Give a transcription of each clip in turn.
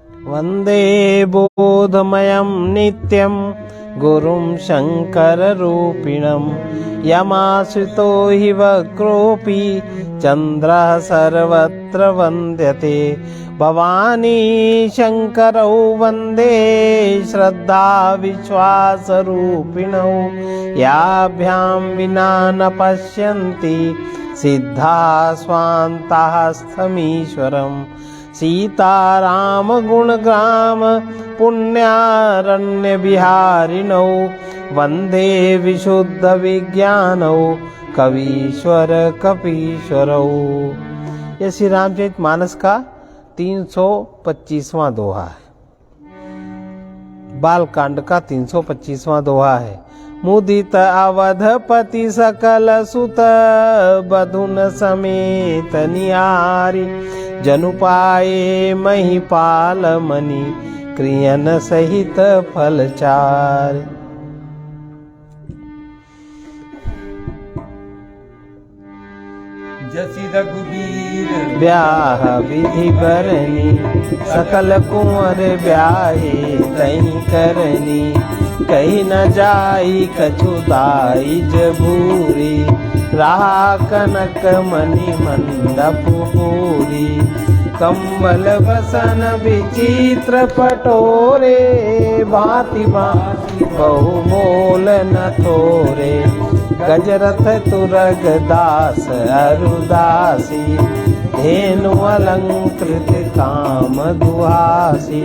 वन्दे बोधमयं नित्यं गुरुं शङ्कररूपिणं यमाश्रितो हि वक्रोऽपि चन्द्रः सर्वत्र वन्द्यते भवानी शङ्करौ वन्दे श्रद्धा विश्वासरूपिणौ याभ्यां विना न पश्यन्ति सिद्धा स्वान्ताः स्थमीश्वरम् सीताराम गुणग्राम पुण्यारण्य बिहारिणौ वन्दे विशुद्ध विज्ञानौ कवीश्वर कपीश्वरौ। यह श्री रामचरितमानस का 325वां दोहा है। बालकांड का 325वां दोहा है। मुदित अवधपति सकल सुत बधुन समेत निहारी जनु पाए महिपाल मणि क्रियन सहित फलचार। जसि रघुबीर ब्याह विधि बरनी सकल कुंवर ब्याहे तहि करनी कहीं न जाई कछु दाई जबूरी रहा कनक मणि मंडप पूरी कंबल बसन विचित्र पटोरे भांति भांति बहु मोल न थोरे गजरथ तुरग दास अरुदासी धेनु अलंकृत काम दुहासी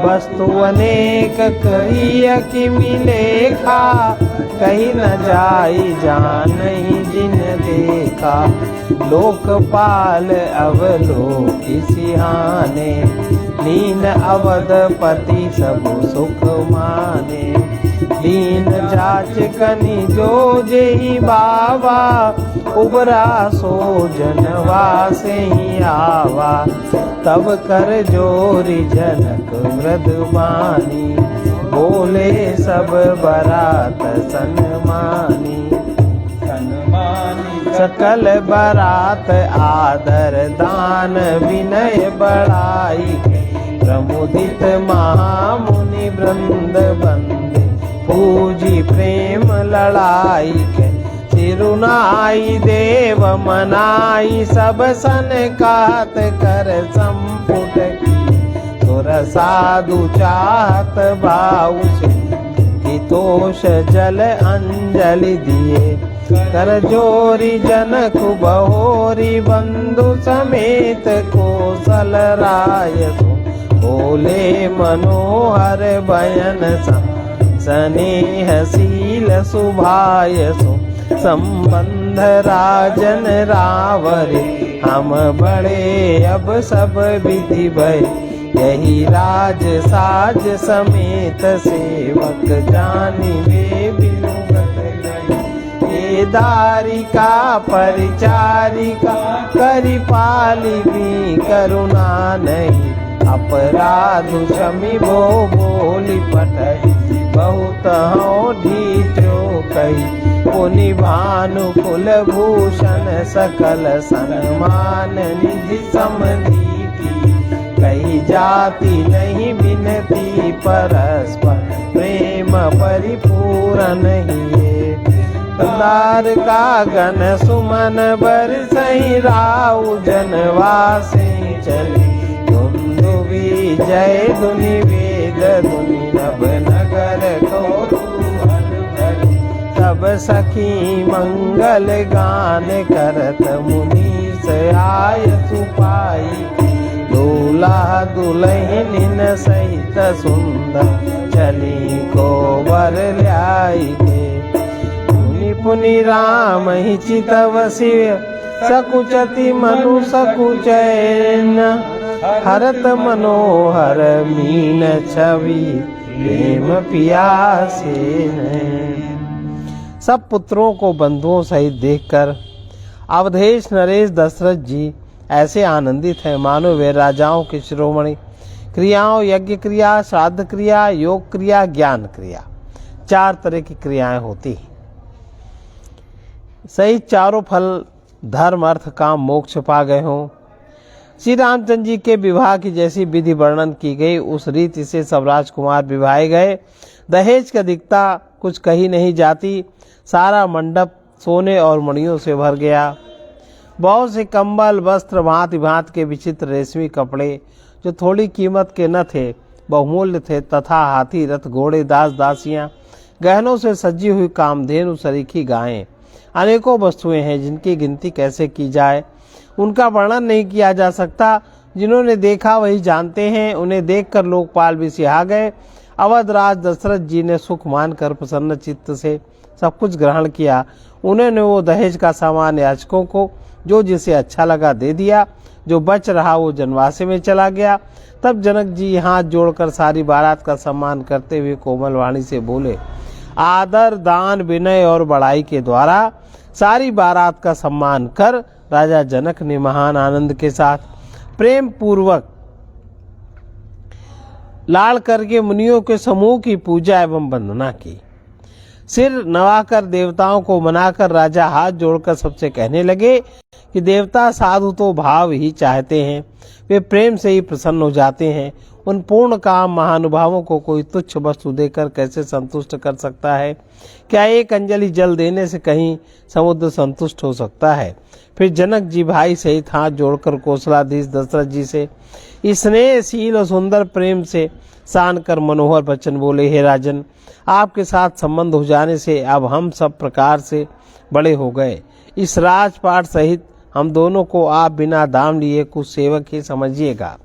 वस्तु अनेक कहिय कि मिलेखा कहीं न जाई जानहि जिन देखा लोकपाल अवलोकि सिहाने लीन अवधपति सब सुख माने दीन जाच कनि जो जेहि बावा उबरा सो जनवासे ही आवा तब कर जोरी जनक मृदुबानी बोले सब बरात सन्मानी सकल बरात आदर दान विनय बड़ाई प्रमुदित महामुनि वृंद बंदे पूजी प्रेम लड़ाई के सिरुनाई देव मनाई सब सन कात कर संपुट की तुर साधु चाहत भाउस हितोष जल अंजलि दिए कर जोरी जनक बहोरी बंधु समेत कौशल राय बोले मनोहर बयन स्नेहशील सुभायसु संबंध राजन रावरे हम बड़े अब सब विधि भय यही राज साज समेत सेवक जानी वे बिनुगत गए दारिका परिचारिका करि पाली भी करुणा नहीं अपराधु क्षमि भो बोली पटई बहुत हूँ ढीठो कही पुनि भानु कुल भूषण सकल सन्मान निधि समधी की कही जाति नहीं बिनती परस्पर प्रेम परिपूर्ण ही दार का गण सुमन बर सही राउ जनवासे चले जय धुनि वेद धुनि नभ नगर को सब सखी मंगल गान करत मुनीस आय सुपाई दूल्हा दुल्हन सहित सुंदर चली को वर ल्याई के पुनि पुनि राम ही चितव शिव सकुचति मनु सकुचैन हरत मनोहर मीन छवि प्रेम पियासे सब पुत्रों को बंधुओं सहित देखकर अवधेश नरेश दशरथ जी ऐसे आनंदित हैं मानो वे राजाओं की शिरोमणि क्रियाओं यज्ञ क्रिया श्राद्ध क्रिया योग क्रिया ज्ञान क्रिया 4 तरह की क्रियाएं होती हैं। सही चारों फल धर्म अर्थ काम मोक्ष पा गए हों। श्री रामचंद्र जी के विवाह की जैसी विधि वर्णन की गई उस रीति से सब राजकुमार विवाहे गए। दहेज की अधिकता कुछ कही नहीं जाती। सारा मंडप सोने और मणियों से भर गया। बहुत से कंबल, वस्त्र, भांति भांति के विचित्र रेशमी कपड़े जो थोड़ी कीमत के न थे बहुमूल्य थे, तथा हाथी, रथ, घोड़े, दास दासियां, गहनों से सजी हुई कामधेनु, सरीखी गायें, अनेकों वस्तुएं हैं जिनकी गिनती कैसे की जाए, उनका वर्णन नहीं किया जा सकता। जिन्होंने देखा वही जानते हैं। उन्हें देखकर लोकपाल भी सिहा गए। अवध राज दशरथ जी ने सुख मानकर प्रसन्न चित्त से सब कुछ ग्रहण किया। उन्होंने वो दहेज का सामान याचकों को जो जिसे अच्छा लगा दे दिया। जो बच रहा वो जनवासे में चला गया। तब जनक जी हाथ जोड़कर सारी बारात का सम्मान करते हुए कोमल वाणी से बोले, आदर, दान, विनय और बड़ाई के द्वारा सारी बारात का सम्मान कर राजा जनक ने महान आनंद के साथ प्रेम पूर्वक लाड़ करके मुनियों के समूह की पूजा एवं वंदना की। सिर नवाकर देवताओं को मनाकर राजा हाथ जोड़कर सबसे कहने लगे कि देवता साधु तो भाव ही चाहते हैं, वे प्रेम से ही प्रसन्न हो जाते हैं। उन पूर्ण काम महानुभावों को कोई तुच्छ वस्तु देकर कैसे संतुष्ट कर सकता है? क्या एक अंजलि जल देने से कहीं समुद्र संतुष्ट हो सकता है? फिर जनक जी भाई सहित हाथ जोड़कर कौशलाधीश दशरथ जी से स्नेहशील और सुंदर प्रेम से सान कर मनोहर वचन बोले, हे राजन, आपके साथ संबंध हो जाने से अब हम सब प्रकार से बड़े हो गए। इस राजपाट सहित हम दोनों को आप बिना दाम लिए कुछ सेवक ही समझिएगा।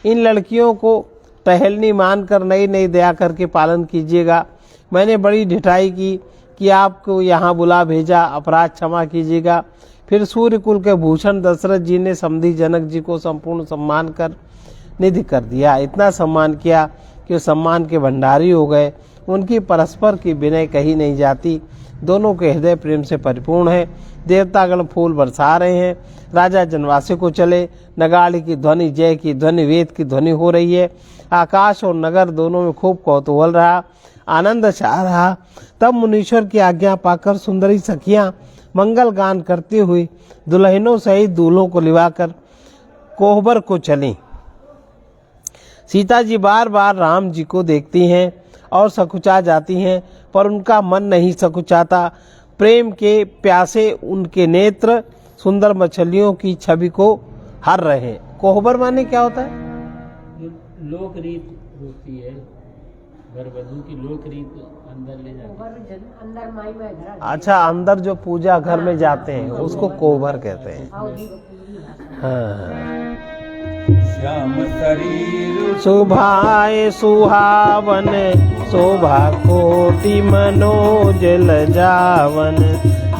इन लड़कियों को टहलनी मानकर नई नई दया करके पालन कीजिएगा। मैंने बड़ी ढिठाई की कि आपको यहाँ बुला भेजा, अपराध क्षमा कीजिएगा। फिर सूर्यकुल के भूषण दशरथ जी ने समधी जनक जी को संपूर्ण सम्मान कर निधि कर दिया। इतना सम्मान किया कि वो सम्मान के भंडारी हो गए। उनकी परस्पर की विनय कही नहीं जाती। दोनों के हृदय प्रेम से परिपूर्ण है। देवतागण फूल बरसा रहे हैं। राजा जनवासे को चले। नगाड़े की ध्वनि, जय की ध्वनि, वेद की ध्वनि हो रही है। आकाश और नगर दोनों में खूब कौतूहल रहा, आनंद छा रहा। तब मुनीश्वर की आज्ञा पाकर सुंदरी सखियां मंगल गान करती हुई दुल्हनों सहित दूल्हों को लिवाकर कोहबर को चली। सीता जी बार बार राम जी को देखती हैं और सकुचा जाती हैं, पर उनका मन नहीं सकुचाता। प्रेम के प्यासे उनके नेत्र सुंदर मछलियों की छवि को हर रहे हैं। कोहबर माने क्या होता है? लोक रीत होती है, वर वधू की लोक रीत अंदर ले जाते हैं। अच्छा, अंदर जो पूजा घर में जाते हैं उसको कोहबर कहते हैं। हाँ। श्याम शरीर सुभाए सुहावन, शोभा कोटि मनोज लजावन,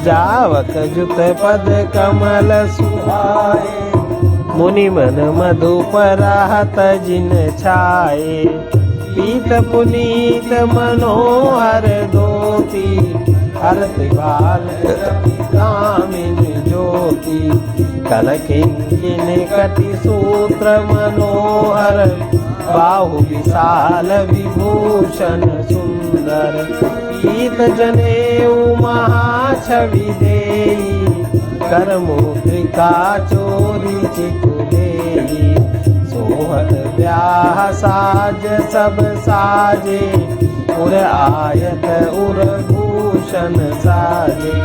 जावक जुत पद कमल सुहाए, मुनि मन मधुपराहत जिन छाए, पीत पुनीत मनोहर दोती, हरत बाल कामिनी ज्योति, कनकिन कटि सूत्र मनोहर, बाहु विशाल विभूषण सुंदर, पीत जनेऊ महाछवि देई, कर मुद्रिका चोरी चिकुलेई, सोहत ब्याह साज सब साजे, उर आयत उर भूषण साजे,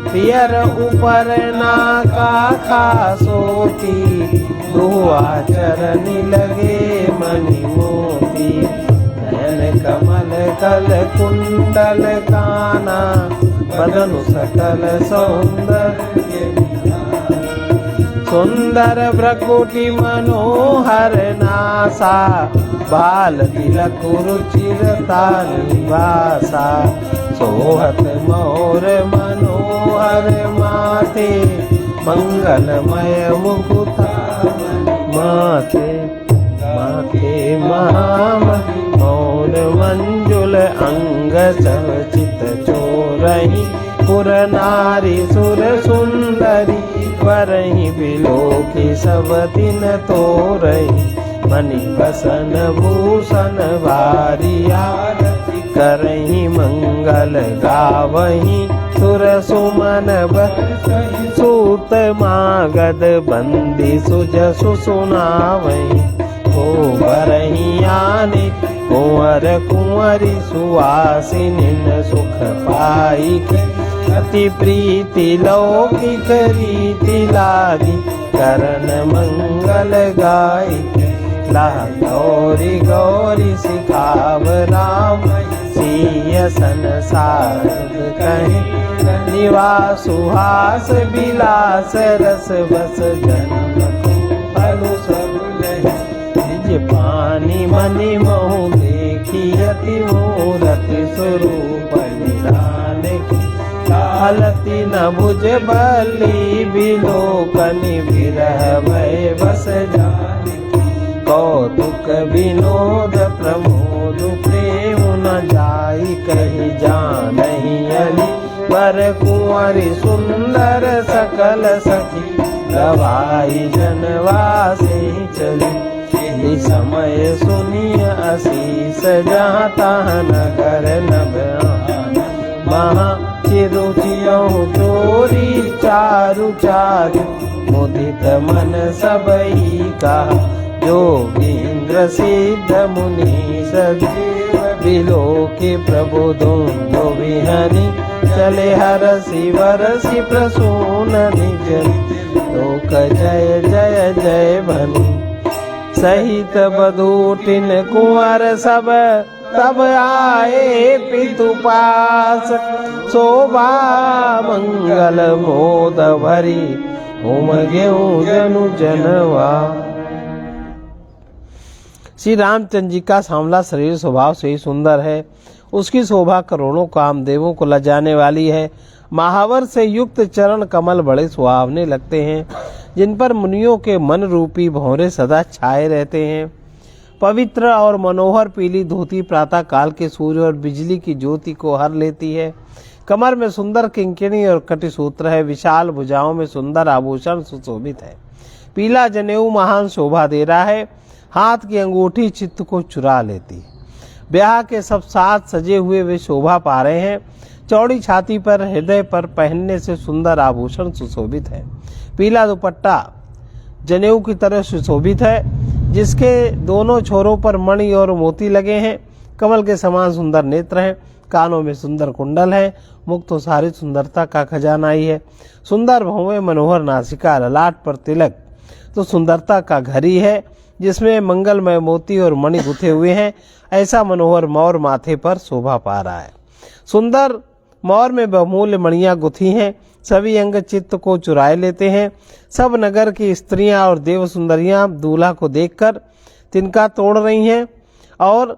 पियर ऊपर नाका खासोती, दुआ चरनी लगे मणि मोती, नयन कमल कल कुंडल काना, बदनु सकल सौंदर्य सुंदर भ्रकुटि मनोहर नासा, बाल तिलक रुचिरता निवासा, सोहत मोर मनोहर माथे, मंगलमय मुकुट माथे, माथे महामणि मौन मंजुल अंग सचित चोरही, पुर नारी सुर सुंदरी, वरहि बिलोकी सब दिन तोरही, मणि बसन भूषण वारिया, करही मंगल गावही सुर सुमन सूत मागध बंदी सुजसु सुनावही को बरही आने कुंवर कुंवरी सुवासिनिन सुख पाई अति प्रीति लौकिक रीति लागी करण मंगल गाई लाह गौरी गौरी सिखाव राम सिय संसार कहीं निवास सुहास विलास रस बस जन्म फलु सब निज पानी मनि महु देखी अति मूरति स्वरूप निधान की हालति न बुझ बली बिलोकनि विरह भय बस जान कौतुक विनोद प्रमोद प्रेम न जाई कही जानहि अली पर कुंवरी सुंदर सकल सखी गवाई जनवासे चली इस समय सुनिय असीस जहाँ तहाँ नगर नभ महा चिरुचियों चोरी चारु चारु मुदित मन सबई का योगींद्र सिद्ध मुनि सदेव बिलो के प्रभु दोनों विहनी चले हरसी वरसी प्रसून निज लोक जय जय जय भनी सहित बधूटिन कुंवर सब तब आए पितु पास शोभा मंगल मोद भरी उमगे जनु जनवा। श्री रामचंद्र जी का सांवला शरीर स्वभाव से ही सुंदर है। उसकी शोभा करोड़ों कामदेवों को लजाने वाली है। महावर से युक्त चरण कमल बड़े सुहावने लगते हैं, जिन पर मुनियों के मन रूपी भौरे सदा छाए रहते हैं। पवित्र और मनोहर पीली धोती प्रातः काल के सूर्य और बिजली की ज्योति को हर लेती है। कमर में सुंदर किंकिणी और कटिसूत्र है। विशाल भुजाओं में सुंदर आभूषण सुशोभित है। पीला जनेऊ महान शोभा दे रहा है। हाथ की अंगूठी चित्त को चुरा लेती है। ब्याह के सब साथ सजे हुए वे शोभा पा रहे हैं। चौड़ी छाती पर हृदय पर पहनने से सुंदर आभूषण सुशोभित है। पीला दुपट्टा जनेऊ की तरह सुशोभित है, जिसके दोनों छोरों पर मणि और मोती लगे हैं। कमल के समान सुंदर नेत्र हैं। कानों में सुंदर कुंडल है। मुख तो सारी सुंदरता का खजाना ही है। सुंदर भौवें मनोहर नासिका, ललाट पर तिलक तो सुंदरता का घर ही है, जिसमें मंगलमय मोती और मणि गुथे हुए हैं। ऐसा मनोहर मौर माथे पर शोभा पा रहा है। सुंदर मौर में बहुमूल्य मणियां गुथी हैं। सभी अंग चित्त को चुराए लेते हैं। सब नगर की स्त्रियां और देव सुंदरियां दूल्हा को देखकर तिनका तोड़ रही हैं और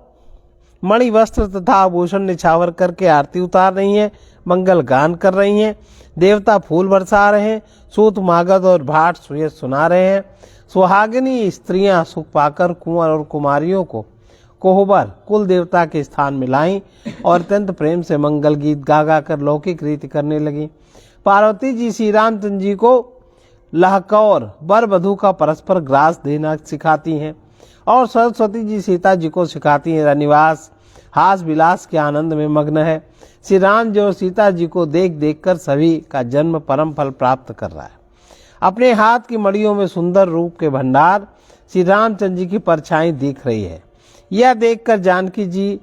मणि वस्त्र तथा आभूषण निछावर करके आरती उतार रही हैं, मंगल गान कर रही हैं। देवता फूल बरसा रहे हैं। सूत मागध और भाट सुयस सुना रहे हैं। सुहागिनी स्त्रियां सुख पाकर कुंवर और कुमारियों को कोहबर कुल देवता के स्थान में लाई और अत्यंत प्रेम से मंगल गीत गा गा कर लौकिक रीति करने लगी। पार्वती जी श्री रामचंद्र जी को लहकौर वर वधू का परस्पर ग्रास देना सिखाती हैं और सरस्वती जी सीता जी को सिखाती हैं। रनिवास हास विलास के आनंद में मग्न है। श्री राम जी और सीता जी को देख देख कर सभी का जन्म परम फल प्राप्त कर रहा है। अपने हाथ की मड़ियों में सुंदर रूप के भंडार श्री रामचंद्र जी की परछाई दिख रही है। यह देखकर जानकी जी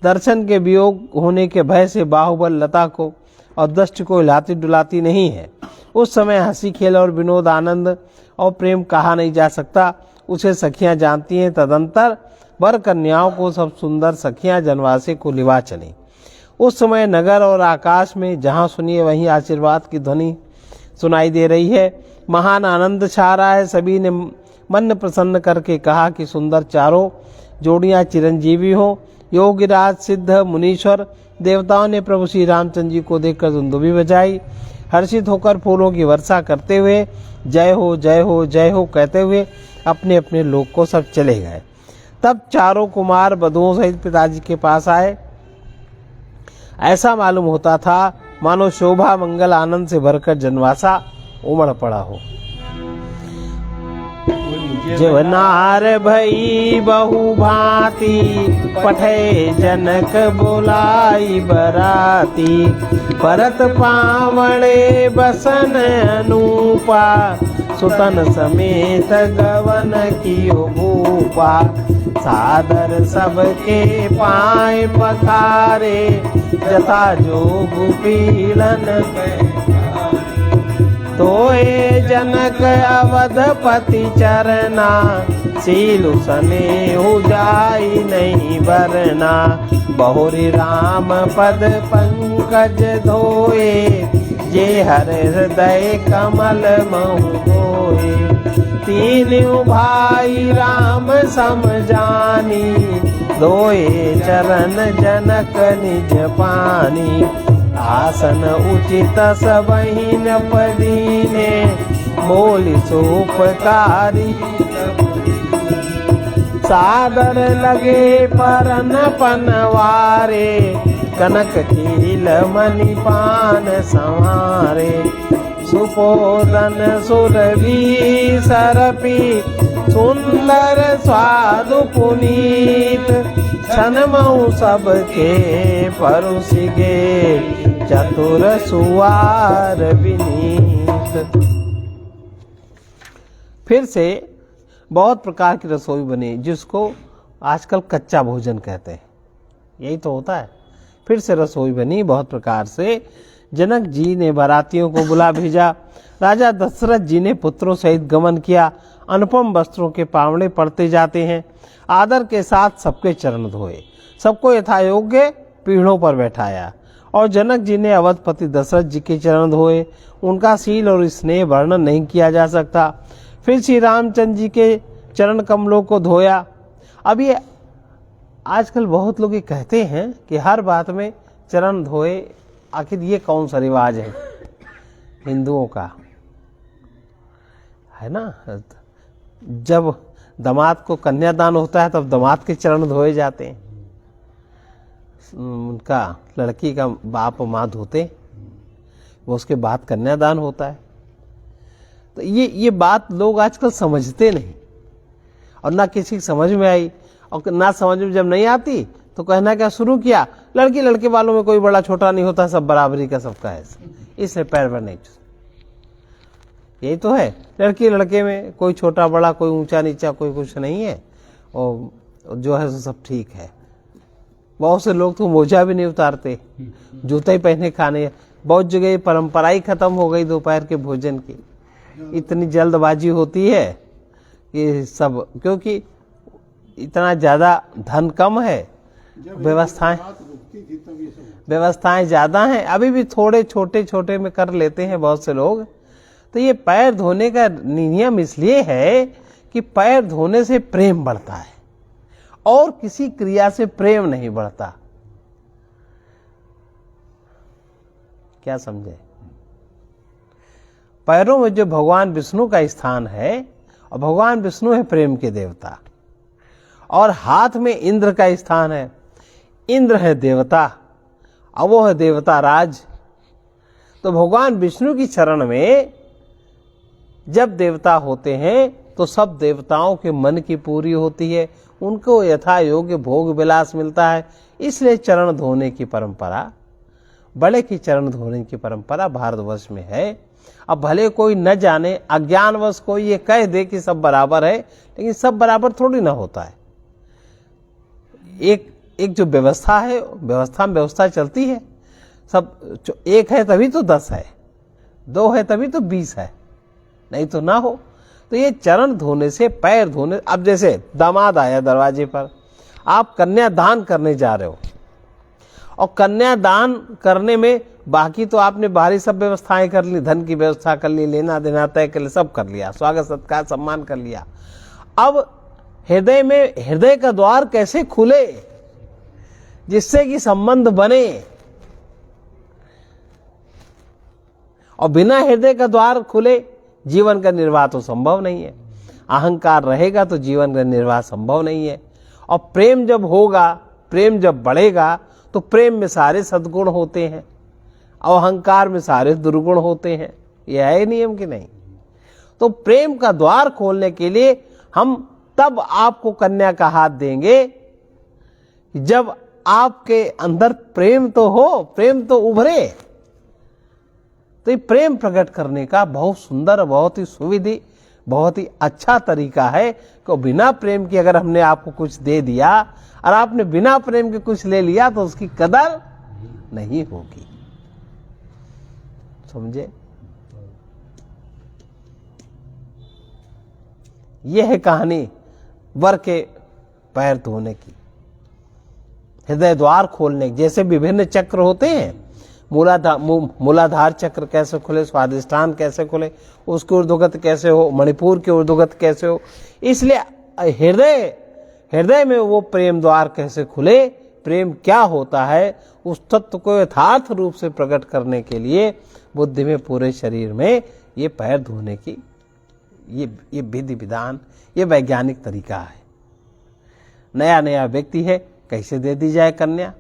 दर्शन के वियोग होने के भय से बाहुबल लता को और दष्ट को हिलाती डुलाती नहीं है। उस समय हंसी खेल और विनोद आनंद और प्रेम कहा नहीं जा सकता, उसे सखियां जानती हैं। तदंतर वर कन्याओं को सब सुंदर सखियां जनवासे को लिवा चली। उस समय नगर और आकाश में जहां सुनिए वहीं आशीर्वाद की ध्वनि सुनाई दे रही है। महान आनंद छा रहा है। सभी ने मन प्रसन्न करके कहा कि सुंदर चारों जोड़ियां चिरंजीवी हो। योगीराज सिद्ध मुनीश्वर देवताओं ने प्रभु श्री रामचंद्र जी को देखकर दुंदुभी बजाई। हर्षित होकर फूलों की वर्षा करते हुए जय हो जय हो जय हो कहते हुए अपने अपने लोक को सब चले गए। तब चारों कुमार वधुओं सहित पिताजी के पास आए। ऐसा मालूम होता था मानो शोभा मंगल आनंद से भरकर जनवासा उमड़ पड़ा हो। निज जीवनार भई बहु भांति, पठे जनक बुलाई बराती। परत पावणे बसन अनूपा, सुतन समेत गवन कियो भूपा। सादर सबके पाए पखारे, जथा जोग पीलन तोए जनक अवधपति चरना। सीलु स्नेहु जाई नहीं बरना, बहुरी राम पद पंकज धोए। जे हर हृदय कमल महु धोए। तीनों भाई राम समझानी, धोए चरण जनक निज पानी। आसन उचित सबहि न पदीने, बोली सोपकारी। सादर लगे परन पनवारे, कनक कील मणि पान संवारे। सुपोदन सुरभि सरपी, सुंदर स्वादु पुनीत। छनमऊ सबके परुसिगे, चतुर सुवार विनीत। फिर से बहुत प्रकार की रसोई बनी, जिसको आजकल कच्चा भोजन कहते हैं। यही तो होता है। फिर से रसोई बनी बहुत प्रकार से। जनक जी ने बारातियों को बुला भेजा। राजा दशरथ जी ने पुत्रों सहित गमन किया। अनुपम वस्त्रों के पावड़े पड़ते जाते हैं। आदर के साथ सबके चरण धोए, सबको यथायोग्य पीढ़ों पर बैठाया। और जनक जी ने अवधपति दशरथ जी के चरण धोए। उनका शील और स्नेह वर्णन नहीं किया जा सकता। फिर श्री रामचंद्र जी के चरण कमलों को धोया। अब ये आजकल बहुत लोग ये कहते हैं कि हर बात में चरण धोए। आखिर ये कौन सा रिवाज है हिंदुओं का, है ना? जब दामाद को कन्यादान होता है तब दामाद के चरण धोए जाते हैं। उनका लड़की का बाप माँ धोते, वो उसके बाद कन्यादान होता है। तो ये बात लोग आजकल समझते नहीं, और ना किसी की समझ में आई। और ना समझ में जब नहीं आती तो कहना क्या शुरू किया, लड़की लड़के वालों में कोई बड़ा छोटा नहीं होता, सब बराबरी का सबका है, इसलिए पैर पर नहीं। यही तो है, लड़की लड़के में कोई छोटा बड़ा, कोई ऊंचा नीचा, कोई कुछ नहीं है, और जो है सब ठीक है। बहुत से लोग तो मोजा भी नहीं उतारते, जूते ही पहने खाने। बहुत जगह परंपरा ही खत्म हो गई दोपहर के भोजन की। इतनी जल्दबाजी होती है ये सब, क्योंकि इतना ज्यादा धन कम है, व्यवस्थाएं ज्यादा हैं। अभी भी थोड़े छोटे छोटे में कर लेते हैं बहुत से लोग। तो ये पैर धोने का नियम इसलिए है कि पैर धोने से प्रेम बढ़ता है, और किसी क्रिया से प्रेम नहीं बढ़ता। क्या समझे? पैरों में जो भगवान विष्णु का स्थान है, और भगवान विष्णु है प्रेम के देवता, और हाथ में इंद्र का स्थान है। इंद्र है देवता, और वो है देवता राज। तो भगवान विष्णु की चरण में जब देवता होते हैं तो सब देवताओं के मन की पूरी होती है, उनको यथा योग्य भोग विलास मिलता है। इसलिए चरण धोने की परंपरा, बड़े की चरण धोने की परंपरा भारतवर्ष में है। अब भले कोई न जाने, अज्ञानवश कोई ये कह दे कि सब बराबर है, लेकिन सब बराबर थोड़ी ना होता है। एक जो व्यवस्था है, व्यवस्था में व्यवस्था चलती है। सब एक है तभी तो 10 है, 2 है तभी तो 20 है, नहीं तो ना हो। तो ये चरण धोने से, पैर धोने, अब जैसे दामाद आया दरवाजे पर, आप कन्यादान करने जा रहे हो, और कन्यादान करने में बाकी तो आपने बाहरी सब व्यवस्थाएं कर ली, धन की व्यवस्था कर ली, लेना देना तय कर लिया, सब कर लिया, स्वागत सत्कार सम्मान कर लिया। अब हृदय में, हृदय का द्वार कैसे खुले जिससे कि संबंध बने? और बिना हृदय का द्वार खुले जीवन का निर्वाह तो संभव नहीं है। अहंकार रहेगा तो जीवन का निर्वाह संभव नहीं है। और प्रेम जब होगा, प्रेम जब बढ़ेगा, तो प्रेम में सारे सद्गुण होते हैं, और अहंकार में सारे दुर्गुण होते हैं। यह है नियम कि नहीं? तो प्रेम का द्वार खोलने के लिए हम तब आपको कन्या का हाथ देंगे जब आपके अंदर प्रेम तो हो, प्रेम तो उभरे। तो ये प्रेम प्रकट करने का बहुत सुंदर, बहुत ही सुविधि, बहुत ही अच्छा तरीका है कि बिना प्रेम के अगर हमने आपको कुछ दे दिया और आपने बिना प्रेम के कुछ ले लिया तो उसकी कदर नहीं होगी। समझे? यह है कहानी वर के पैर धोने की, हृदय द्वार खोलने की। जैसे विभिन्न चक्र होते हैं, मूलाधार चक्र कैसे खुले, स्वादिष्ठान कैसे खुले, उसके ऊर्ध्वगत कैसे हो, मणिपुर के ऊर्ध्वगत कैसे हो, इसलिए हृदय में वो प्रेम द्वार कैसे खुले, प्रेम क्या होता है, उस तत्व को यथार्थ रूप से प्रकट करने के लिए बुद्धि में, पूरे शरीर में ये पैर धोने की ये विधि विधान, ये वैज्ञानिक तरीका है। नया नया व्यक्ति है, कैसे दे दी जाए कन्या।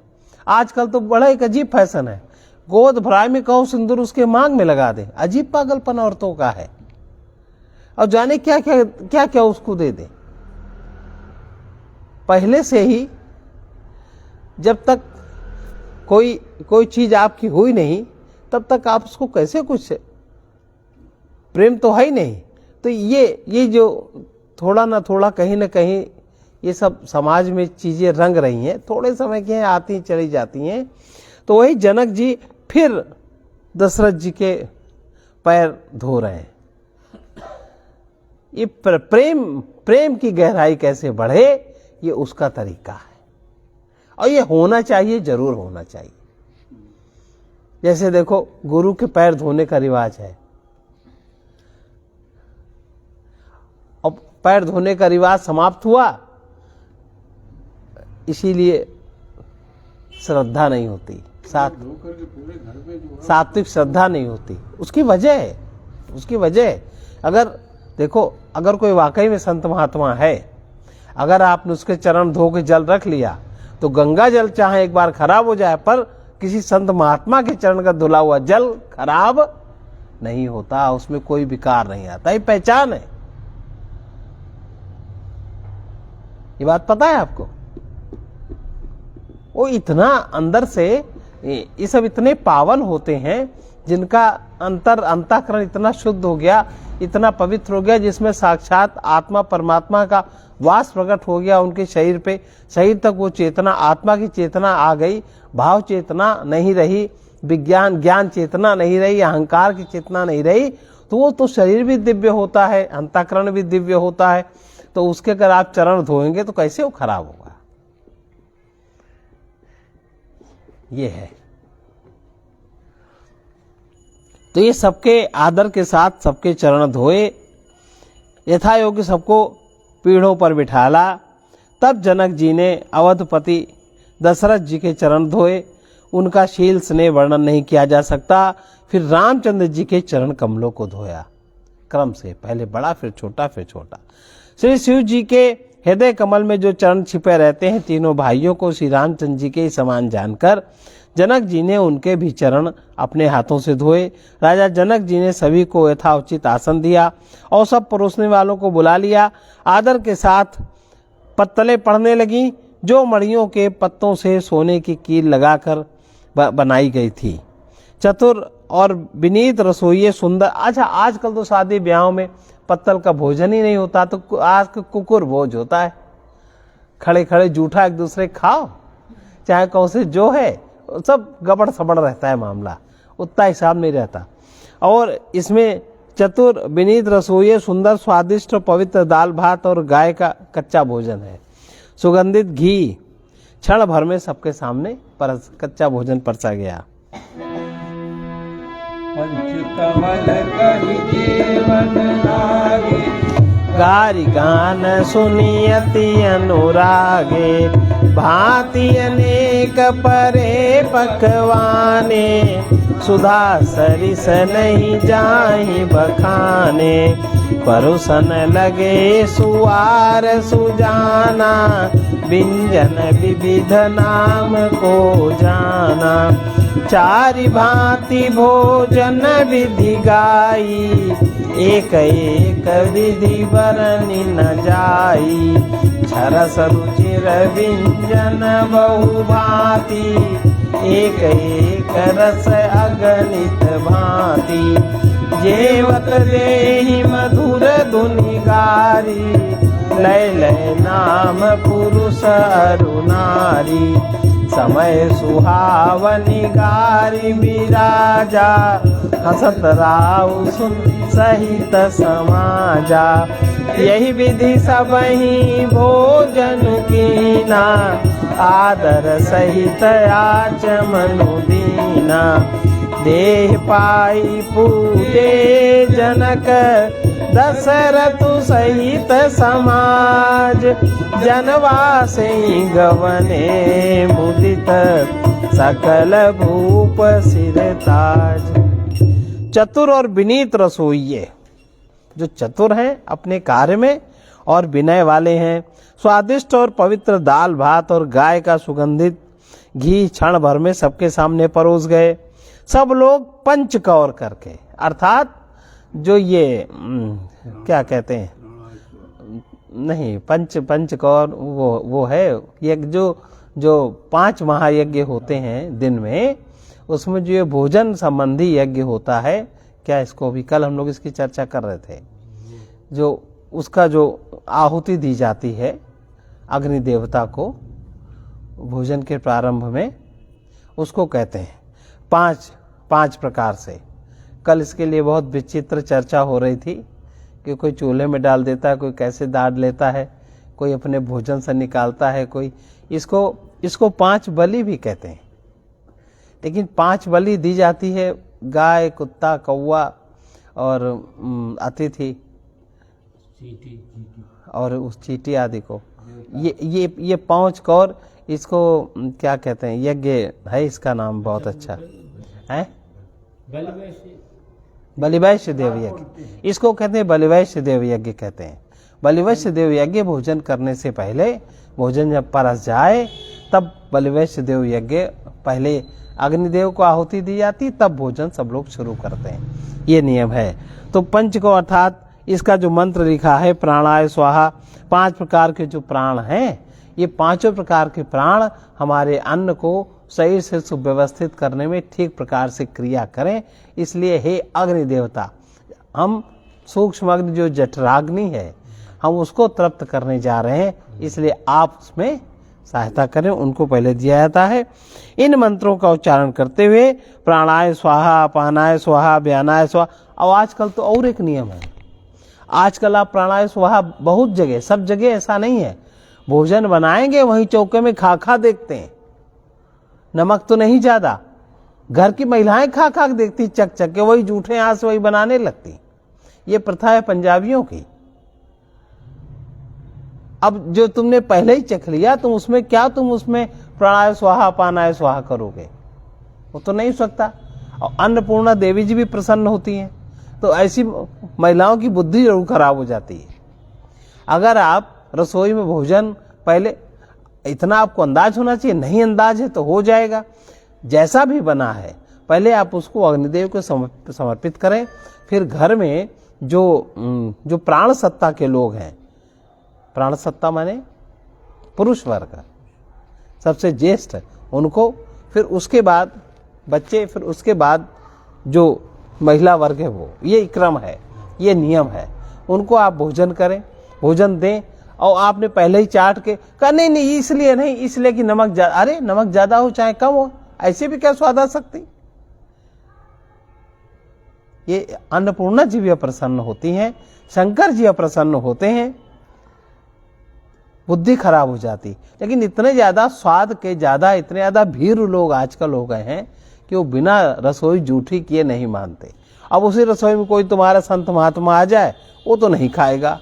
आजकल तो बड़ा एक अजीब फैशन है, गोद भराई में कहो सिंदूर उसके मांग में लगा दे। अजीब पागलपन औरतों का है। और जाने क्या क्या क्या क्या उसको दे दे। पहले से ही जब तक कोई चीज आपकी हुई नहीं तब तक आप उसको कैसे कुछ, प्रेम तो है ही नहीं। तो ये जो थोड़ा ना थोड़ा कहीं ना कहीं ये सब समाज में चीजें रंग रही हैं, थोड़े समय की हैं, आती चली जाती हैं। तो वही जनक जी फिर दशरथ जी के पैर धो रहे हैं। ये प्रेम की गहराई कैसे बढ़े, ये उसका तरीका है। और ये होना चाहिए, जरूर होना चाहिए। जैसे देखो, गुरु के पैर धोने का रिवाज है। अब पैर धोने का रिवाज समाप्त हुआ, इसीलिए श्रद्धा नहीं होती, सात्विक श्रद्धा नहीं होती। उसकी वजह है, अगर देखो, अगर कोई वाकई में संत महात्मा है, अगर आपने उसके चरण धो के जल रख लिया तो गंगा जल चाहे एक बार खराब हो जाए, पर किसी संत महात्मा के चरण का धुला हुआ जल खराब नहीं होता, उसमें कोई विकार नहीं आता। ये पहचान है। ये बात पता है आपको? वो इतना अंदर से, ये सब इतने पावन होते हैं जिनका अंतःकरण इतना शुद्ध हो गया, इतना पवित्र हो गया, जिसमें साक्षात आत्मा परमात्मा का वास प्रकट हो गया उनके शरीर पे। शरीर तक वो चेतना, आत्मा की चेतना आ गई, भाव चेतना नहीं रही, ज्ञान चेतना नहीं रही, अहंकार की चेतना नहीं रही, तो वो तो शरीर भी दिव्य होता है, अंतःकरण भी दिव्य होता है। तो उसके अगर आप चरण धोएंगे तो कैसे वो खराब होगा? ये है। तो ये सबके आदर के साथ सबके चरण धोए, यथा योग्य सबको पीढ़ों पर बिठाला। तब जनक जी ने अवधपति दशरथ जी के चरण धोए। उनका शील स्नेह वर्णन नहीं किया जा सकता। फिर रामचंद्र जी के चरण कमलों को धोया, क्रम से, पहले बड़ा फिर छोटा फिर छोटा। श्री शिव जी के हृदय कमल में जो चरण छिपे रहते हैं, तीनों भाइयों को श्री रामचंद्र जी के समान जानकर जनक जी ने उनके भी चरण अपने हाथों से धोए। राजा जनक जी ने सभी को यथाउचित आसन दिया और सब परोसने वालों को बुला लिया। आदर के साथ पत्तलें पड़ने लगी, जो मड़ियों के पत्तों से सोने की कील लगाकर बनाई गई थी। चतुर और विनीत रसोइये सुंदर। अच्छा, आजकल तो शादी ब्याहों में पत्तल का भोजन ही नहीं होता, तो आज कुकुर भोज होता है। खड़े खड़े जूठा एक दूसरे खाओ, चाहे कौन से जो है, सब गबड़ सबड़ रहता है मामला, उतना हिसाब नहीं रहता। और इसमें चतुर विनीत रसोइये सुंदर स्वादिष्ट पवित्र दाल भात और गाय का कच्चा भोजन है। सुगंधित घी क्षण भर में सबके सामने कच्चा भोजन परसा गया। पंचकमल कहि जीवन लागे, गारी गान सुनी अति अनुरागे, भांति अनेक परे पकवाने, सुधा सरिस नहीं जाहि बखाने, परुसन लगे सुआर सुजाना, व्यंजन विविध नाम को जाना, चारि भांति भोजन विधि गाई, एक एक विधि बरनि न जाई, छरस रुचिर व्यंजन बहु भांति, एक एक रस अगणित भांति, जेवत देहि मधुर धुनि गारी, लय लय नाम पुरुष अरु नारी, समय सुहावनि गारी बिराजा, हसत राउ सुन सहित समाजा, यही विधि सबहि भोजन कीना, आदर सहित आचमनु दीना, देह पाई पूजे जनक, दशरथ सहित समाज, जनवासे गवने मुदित, सकल भूप सिर ताज। चतुर और विनीत रसोइये, जो चतुर हैं अपने कार्य में और विनय वाले हैं, स्वादिष्ट और पवित्र दाल भात और गाय का सुगंधित घी क्षण भर में सबके सामने परोस गए। सब लोग पंचकौर करके, अर्थात जो ये क्या कहते हैं, नहीं पंचकौर वो है यज्ञ, जो 5 महायज्ञ होते हैं दिन में, उसमें जो ये भोजन संबंधी यज्ञ होता है, क्या इसको भी कल हम लोग इसकी चर्चा कर रहे थे, जो उसका जो आहुति दी जाती है अग्नि देवता को भोजन के प्रारंभ में, उसको कहते हैं 5 प्रकार से। कल इसके लिए बहुत विचित्र चर्चा हो रही थी कि कोई चूल्हे में डाल देता है, कोई कैसे दाड़ लेता है, कोई अपने भोजन से निकालता है, कोई इसको 5 बलि भी कहते हैं। लेकिन 5 बलि दी जाती है, गाय, कुत्ता, कौवा और अतिथि और उस चींटी आदि को। ये 5 कौर, इसको क्या कहते हैं, यज्ञ है, इसका नाम बहुत अच्छा है, बलिवैश्य देव यज्ञ, इसको कहते हैं बलिवैश्य देव यज्ञ कहते हैं। बलिवैश्य देव यज्ञ भोजन करने से पहले, भोजन जब परस जाए तब बलिवैश्य देव यज्ञ, पहले अग्निदेव को आहुति दी जाती, तब भोजन सब लोग शुरू करते हैं, ये नियम है। तो पंच को अर्थात इसका जो मंत्र लिखा है प्राणाय स्वाहा, 5 प्रकार के जो प्राण हैं, ये 5 प्रकार के प्राण हमारे अन्न को शरीर से सुव्यवस्थित करने में ठीक प्रकार से क्रिया करें। इसलिए हे अग्नि देवता, हम सूक्ष्म अग्नि जो जठराग्नि है, हम उसको तृप्त करने जा रहे हैं, इसलिए आप उसमें सहायता करें, उनको पहले दिया जाता है। इन मंत्रों का उच्चारण करते हुए प्राणाय स्वाहा, अपानाय स्वाहा, व्यानाय स्वाहा। और आजकल तो और एक नियम है, आजकल आप प्राणाय स्वाहा बहुत जगह, सब जगह ऐसा नहीं है, भोजन बनाएंगे वहीं चौके में खा देखते हैं, नमक तो नहीं ज्यादा, घर की महिलाएं खा देखती, चक के वही जूठे हाथ से वही बनाने लगती। ये प्रथा है पंजाबियों की। अब जो तुमने पहले ही चख लिया, तुम उसमें प्राणाय स्वाहा, अपानाय स्वाहा करोगे, वो तो नहीं हो सकता। और अन्नपूर्णा देवी जी भी प्रसन्न होती हैं, तो ऐसी महिलाओं की बुद्धि जरूर खराब हो जाती है। अगर आप रसोई में भोजन पहले, इतना आपको अंदाज होना चाहिए, नहीं अंदाज है तो हो जाएगा, जैसा भी बना है पहले आप उसको अग्निदेव को समर्पित करें। फिर घर में जो प्राण सत्ता के लोग हैं, प्राण सत्ता माने पुरुष वर्ग, सबसे ज्येष्ठ उनको, फिर उसके बाद बच्चे, फिर उसके बाद जो महिला वर्ग है वो, ये क्रम है, ये नियम है। उनको आप भोजन करें, भोजन दें, और आपने पहले ही चाट के कहा नहीं इसलिए नहीं, इसलिए कि नमक ज्यादा, अरे नमक ज्यादा हो चाहे कम हो, ऐसे भी क्या स्वाद आ सकती। ये अन्नपूर्णा जी भी अप्रसन्न होती हैं, शंकर जी अप्रसन्न होते हैं, बुद्धि खराब हो जाती। लेकिन इतने ज्यादा स्वाद के ज्यादा, इतने ज्यादा भीरू लोग आजकल हो गए हैं कि वो बिना रसोई जूठी किए नहीं मानते। अब उसी रसोई में कोई तुम्हारा संत महात्मा आ जाए, वो तो नहीं खाएगा।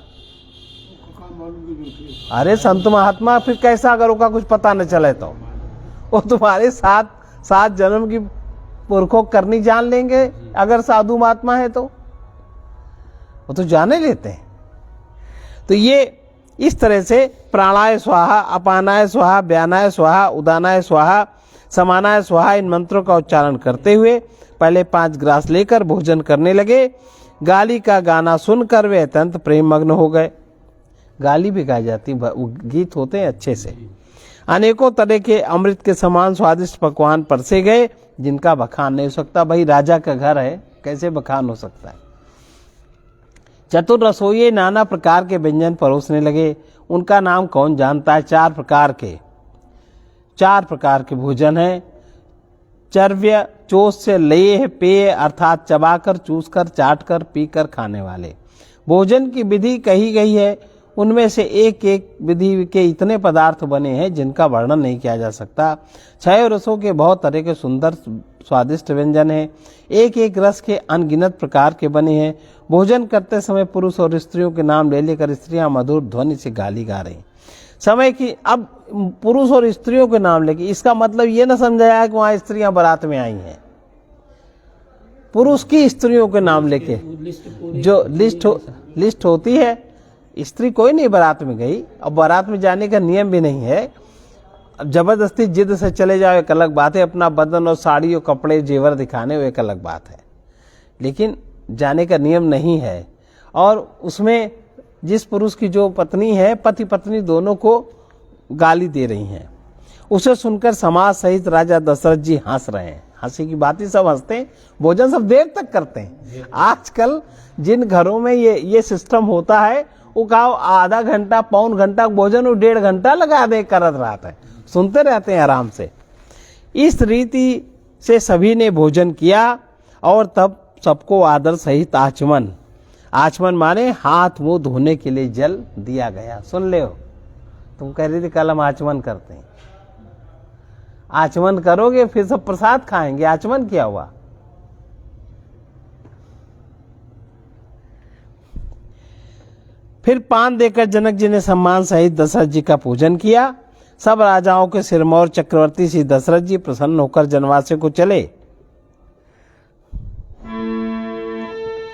अरे संत महात्मा फिर कैसा, अगर उसका कुछ पता न चले तो वो तुम्हारे 7 जन्म की पुरखों करनी जान लेंगे। अगर साधु महात्मा है तो वो तो जाने लेते हैं। तो ये इस तरह से प्राणाय स्वाहा, अपानाय स्वाहा, व्यानाय स्वाहा, उदानाय स्वाहा, समानाय स्वाहा, इन मंत्रों का उच्चारण करते हुए पहले 5 ग्रास लेकर भोजन करने लगे। गाली का गाना सुनकर वे अत्यंत प्रेम मग्न हो गए। गाली भी गाई जाती, गीत होते हैं अच्छे से। अनेकों तरह के अमृत के समान स्वादिष्ट पकवान परसे गए, जिनका बखान नहीं हो सकता। भाई राजा का घर है, कैसे बखान हो सकता है। चतुर रसोइये नाना प्रकार के व्यंजन परोसने लगे। उनका नाम कौन जानता है। चार प्रकार के भोजन हैं। चर्व्य, चोस से लेह, पेय अर्थात चबाकर, चूसकर, चाटकर, पीकर खाने वाले। भोजन की विधि कही गई है। उनमें से एक एक विधि के इतने पदार्थ बने हैं जिनका वर्णन नहीं किया जा सकता। 6 रसों के बहुत तरह के सुंदर स्वादिष्ट व्यंजन हैं। एक एक रस के अनगिनत प्रकार के बने हैं। भोजन करते समय पुरुष और स्त्रियों के नाम ले लेकर स्त्रियां मधुर ध्वनि से गाली गा रही। समय की अब पुरुष और स्त्रियों के नाम लेके, इसका मतलब ये ना समझाया कि वहां स्त्रियां बारात में आई हैं। पुरुष की स्त्रियों के नाम लेके जो लिस्ट होती है, स्त्री कोई नहीं बारात में गई। अब बारात में जाने का नियम भी नहीं है। अब जबरदस्ती जिद से चले जाओ एक अलग बात है, अपना बदन और साड़ी और कपड़े जेवर दिखाने वो एक अलग बात है, लेकिन जाने का नियम नहीं है। और उसमें जिस पुरुष की जो पत्नी है, पति पत्नी दोनों को गाली दे रही हैं। उसे सुनकर समाज सहित राजा दशरथ जी हंस रहे हैं। हंसी की बात ही सब हंसते हैं, भोजन सब देर तक करते हैं। आजकल जिन घरों में ये सिस्टम होता है, वो कहा आधा घंटा पौन घंटा भोजन वो 1.5 घंटा लगा दे करत रहता है, सुनते रहते हैं आराम से। इस रीति से सभी ने भोजन किया और तब सबको आदर सहित आचमन माने हाथ मुंह धोने के लिए जल दिया गया। सुन ले, तुम कह रही थी कल हम आचमन करते हैं। आचमन करोगे फिर सब प्रसाद खाएंगे, आचमन क्या हुआ। फिर पान देकर जनक जी ने सम्मान सहित दशरथ जी का पूजन किया। सब राजाओं के सिरमौर चक्रवर्ती श्री दशरथ जी प्रसन्न होकर जनवासे को चले।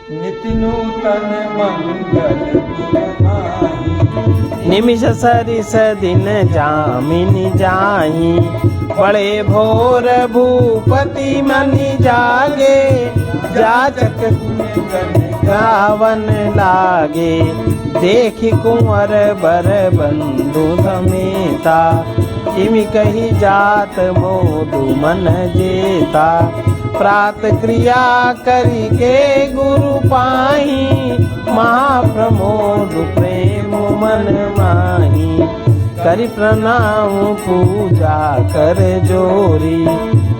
नित्य नूतन मंगल गुण निमिष सरिस दिन जामिनी जाही, बड़े भोर भूपति मनि जागे, जाचक गावन लागे, देखि कुंवर बर बंधु समेता, इमि कही जात मोदु मन जेता, प्रात क्रिया करी के गुरु पाही, महाप्रमोद प्रेम मन माही, करि प्रणाम पूजा कर जोरी,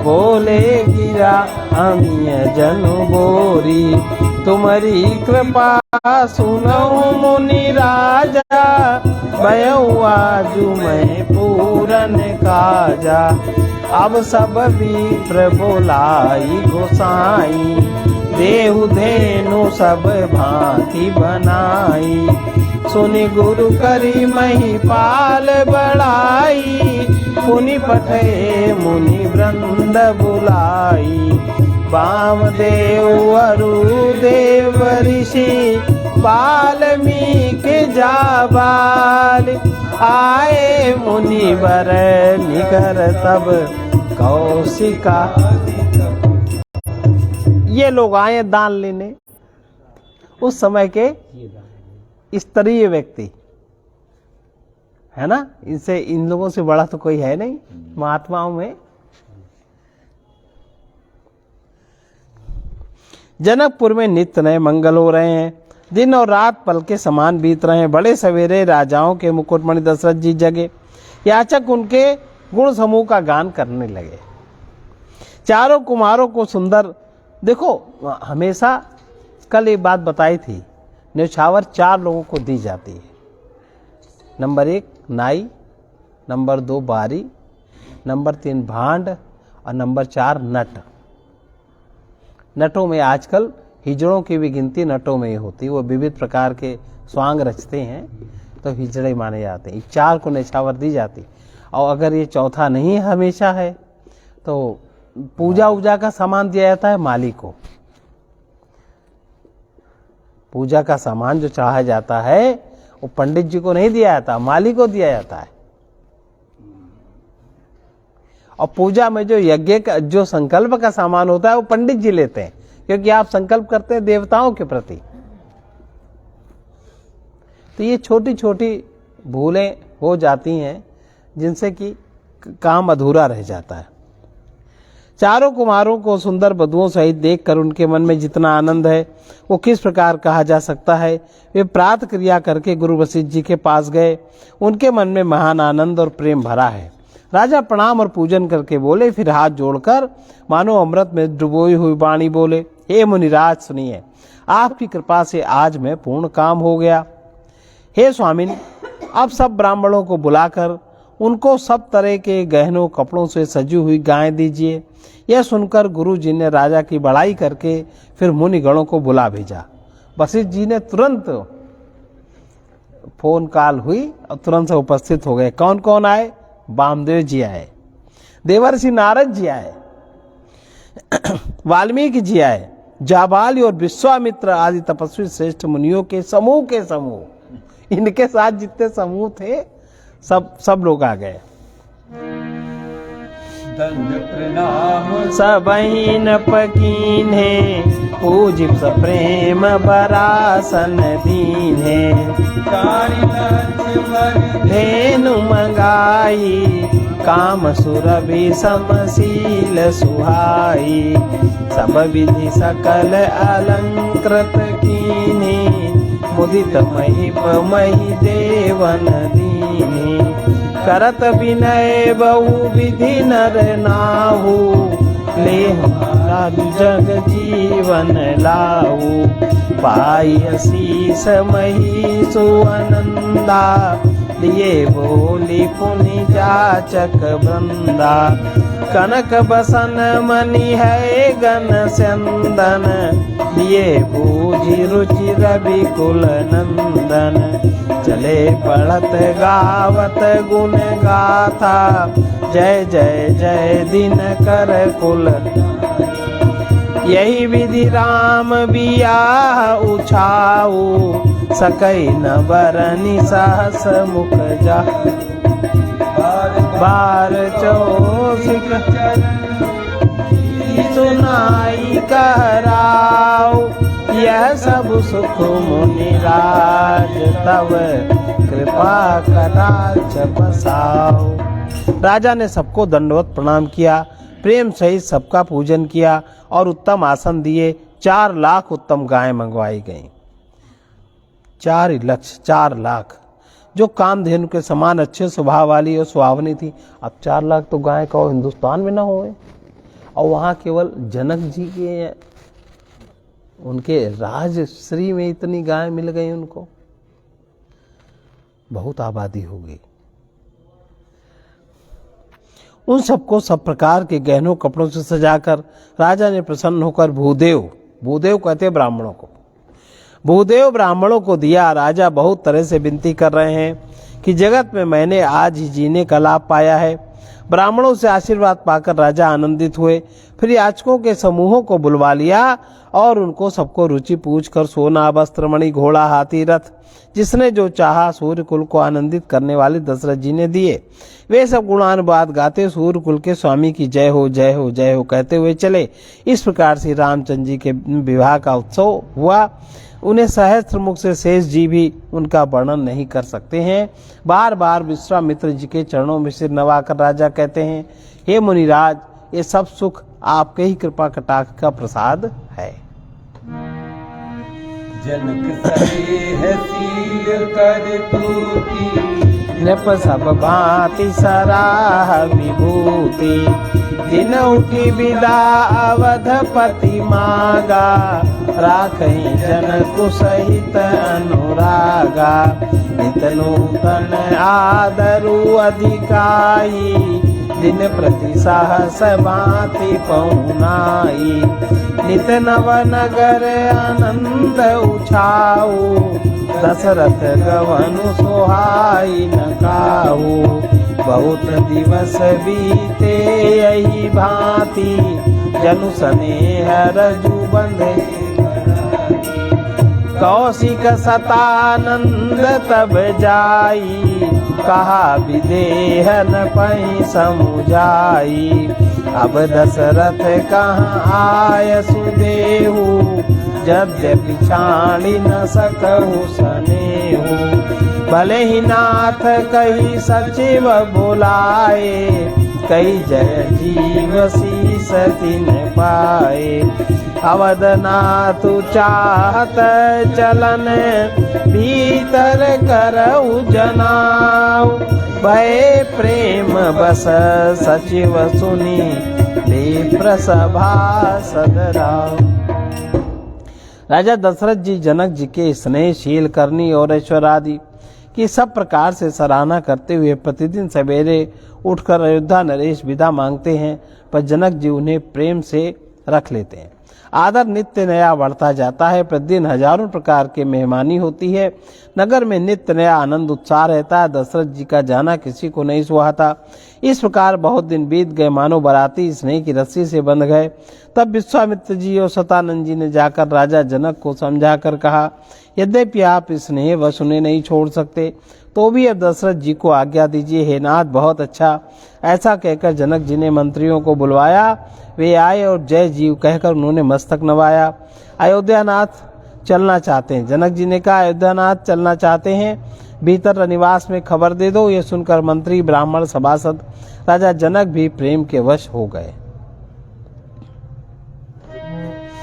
बोले गिरा अमिय जनु बोरी, तुम्हारी कृपा सुनऊ मुनि राजा, भयऊ आजू मैं पूरन काजा, अब सब विप्र बोलाई गोसाई, देहु धेनु सब भांति बनाई, सुनि गुरु करी महिपाल बढ़ाई, पुनि पठे मुनि वृंद बुलाई, वामदेव अरु देव ऋषि, वाल्मीकि जाबाल, आए मुनि वर निकर तब कौशिका। ये लोग आए दान लेने, उस समय के स्तरीय व्यक्ति है ना, इनसे इन लोगों से बड़ा तो कोई है नहीं महात्माओं में। जनकपुर में नित्य नए मंगल हो रहे हैं, दिन और रात पल के समान बीत रहे हैं। बड़े सवेरे राजाओं के मुकुटमणि दशरथ जी जगे, याचक उनके गुण समूह का गान करने लगे। चारों कुमारों को सुंदर, देखो हमेशा कल एक बात बताई थी, न्यौछावर 4 लोगों को दी जाती है। नंबर 1 नाई, नंबर 2 बारी, नंबर 3 भांड और नंबर 4 नट। नटों में आजकल हिजड़ों की भी गिनती नटों में ही होती है, वो विविध प्रकार के स्वांग रचते हैं तो हिजड़े माने जाते हैं। 4 को न्यौछावर दी जाती, और अगर ये चौथा नहीं हमेशा है तो पूजा उजा का सामान दिया जाता है माली को। पूजा का सामान जो चाहा जाता है वो पंडित जी को नहीं दिया जाता, माली को दिया जाता है। और पूजा में जो यज्ञ का जो संकल्प का सामान होता है वो पंडित जी लेते हैं, क्योंकि आप संकल्प करते हैं देवताओं के प्रति। तो ये छोटी छोटी भूलें हो जाती हैं जिनसे कि काम अधूरा रह जाता है। चारों कुमारों को सुंदर वधुओं सहित देखकर उनके मन में जितना आनंद है वो किस प्रकार कहा जा सकता है। वे प्रात क्रिया करके गुरु वशिष्ठ जी के पास गए। उनके मन में महान आनंद और प्रेम भरा है। राजा प्रणाम और पूजन करके बोले, फिर हाथ जोड़कर मानो अमृत में डुबोई हुई वाणी बोले, हे मुनिराज सुनिए, आपकी कृपा से आज मैं पूर्ण काम हो गया। हे स्वामिन, अब सब ब्राह्मणों को बुलाकर उनको सब तरह के गहनों कपड़ों से सजी हुई गायें दीजिए। यह सुनकर गुरु जी ने राजा की बड़ाई करके फिर मुनिगणों को बुला भेजा। वशिष्ठ जी ने तुरंत फोन कॉल हुई और तुरंत से उपस्थित हो गए। कौन कौन आए? वामदेव जी आए, देवर्षि नारद जी आए, वाल्मीकि जी आए, जाबाली और विश्वामित्र आदि तपस्वी श्रेष्ठ मुनियों के समूह, इनके साथ जितने समूह थे सब लोग आ गए। दंड प्रणाम सबही न पकीन्हे, पूजिप प्रेम बरासन दीन्हे। धेनु मंगाई, काम सुरभि समशील सुहाई। सब विधि सकल अलंकृत कीन्हे, मुदित मही देवन दीन्हे। करत विनय बहु विधि नर नाहु, ले जग जीवन लाऊ। पाई असीस मही सुअनंदा, लिए बोली पुनि जाचक वृंदा। कनक बसन मणि है गण चंदन, लिए बूझी रुचि रवि कुल नंदन। चले पढ़त गावत गुण गाथा, जय जय जय दिन कर कुल। यही विधि राम बियाह उछाऊ, सकई न बरनी सहस मुख जा। बार चौसिक सुनाई कहराओ, यह सब सुख मुनिराज, तब कृपा कटाक्ष बसाओ। राजा ने सबको दंडवत प्रणाम किया, प्रेम सहित सबका पूजन किया और उत्तम आसन दिए। 4 लाख उत्तम गायें मंगवाई गईं। 4 लाख जो कामधेनु के समान अच्छे स्वभाव वाली और सुहावनी थी। अब 4 लाख तो गायें कहो हिंदुस्तान में ना होए, और वहाँ केवल जनक जी के उनके राजश्री में इतनी गायें मिल गई उनको। बहुत आबादी हो गई। उन सबको सब प्रकार के गहनों कपड़ों से सजाकर राजा ने प्रसन्न होकर भूदेव कहते ब्राह्मणों को, भूदेव ब्राह्मणों को दिया। राजा बहुत तरह से विनती कर रहे हैं कि जगत में मैंने आज ही जीने का लाभ पाया है। ब्राह्मणों से आशीर्वाद पाकर राजा आनंदित हुए। फिर याचकों के समूहों को बुलवा लिया और उनको सबको रुचि पूछ कर सोना, वस्त्र, मणि, घोड़ा, हाथी, रथ जिसने जो चाहा सूर्य कुल को आनंदित करने वाले दशरथ जी ने दिए। वे सब गुणानुवाद गाते सूर्य कुल के स्वामी की जय हो जय हो जय हो कहते हुए चले। इस प्रकार से रामचंद्र जी के विवाह का उत्सव हुआ। उन्हें सहस्त्र मुख से शेष जी भी उनका वर्णन नहीं कर सकते हैं। बार बार विश्वामित्र जी के चरणों में सिर नवाकर राजा कहते हैं, हे मुनिराज, ये सब सुख आपके ही कृपा कटाक्ष का प्रसाद है। जनक सील कर तूती, नृप सब भांति सराह विभूति। दिन उठी विदा अवधपति मागा, राखई जनकु सहित अनुरागा। नित नूतन आदरु अधिकाई, दिन प्रति सहस भांति पहुनाई। नित नव नगर आनंद उछाऊ, दशरथ गवनु सोहाई न काहू। बहुत दिवस बीते यही भांति, जनु स्नेह रजु बंधे। कौशिक सतानंद तब जाई, कहा विदेह न पई समुझाई। अब दशरथ कहाँ आय सुदेहु, यद्यपि छाड़ी न सकहु सनेहु। भले ही नाथ कही सचिव बुलाए, कई जय जीव शीस तिन पाए। अवदनाथ चाहत चलन, भीतर करऊ जनाऊ। भय प्रेम बस सचिव सुनी, विप्र सभा सदराऊ। राजा दशरथ जी जनक जी के स्नेहशील करनी और ऐश्वर्यादि की सब प्रकार से सराहना करते हुए प्रतिदिन सवेरे उठकर अयोध्या नरेश विदा मांगते हैं, पर जनक जी उन्हें प्रेम से रख लेते हैं। आदर नित्य नया बढ़ता जाता है। प्रतिदिन हजारों प्रकार के मेहमानी होती है। नगर में नित्य नया आनंद उत्साह रहता है। दशरथ जी का जाना किसी को नहीं सुहाता। इस प्रकार बहुत दिन बीत गए, मानो बाराती स्नेह की रस्सी से बंध गए। तब विश्वामित्र जी और सतानंद जी ने जाकर राजा जनक को समझा कर कहा, यद्यपि आप स्नेह वश उन्हें नहीं छोड़ सकते, तो भी अब दशरथ जी को आज्ञा दीजिए। हे नाथ, बहुत अच्छा। ऐसा कहकर जनक जी ने मंत्रियों को बुलवाया। वे आए और जय जीव कहकर उन्होंने मस्तक नवाया। अयोध्यानाथ चलना चाहते हैं। जनक जी ने कहा, अयोध्यानाथ चलना चाहते हैं, भीतर निवास में खबर दे दो। ये सुनकर मंत्री, ब्राह्मण, सभासद राजा जनक भी प्रेम के वश हो गए।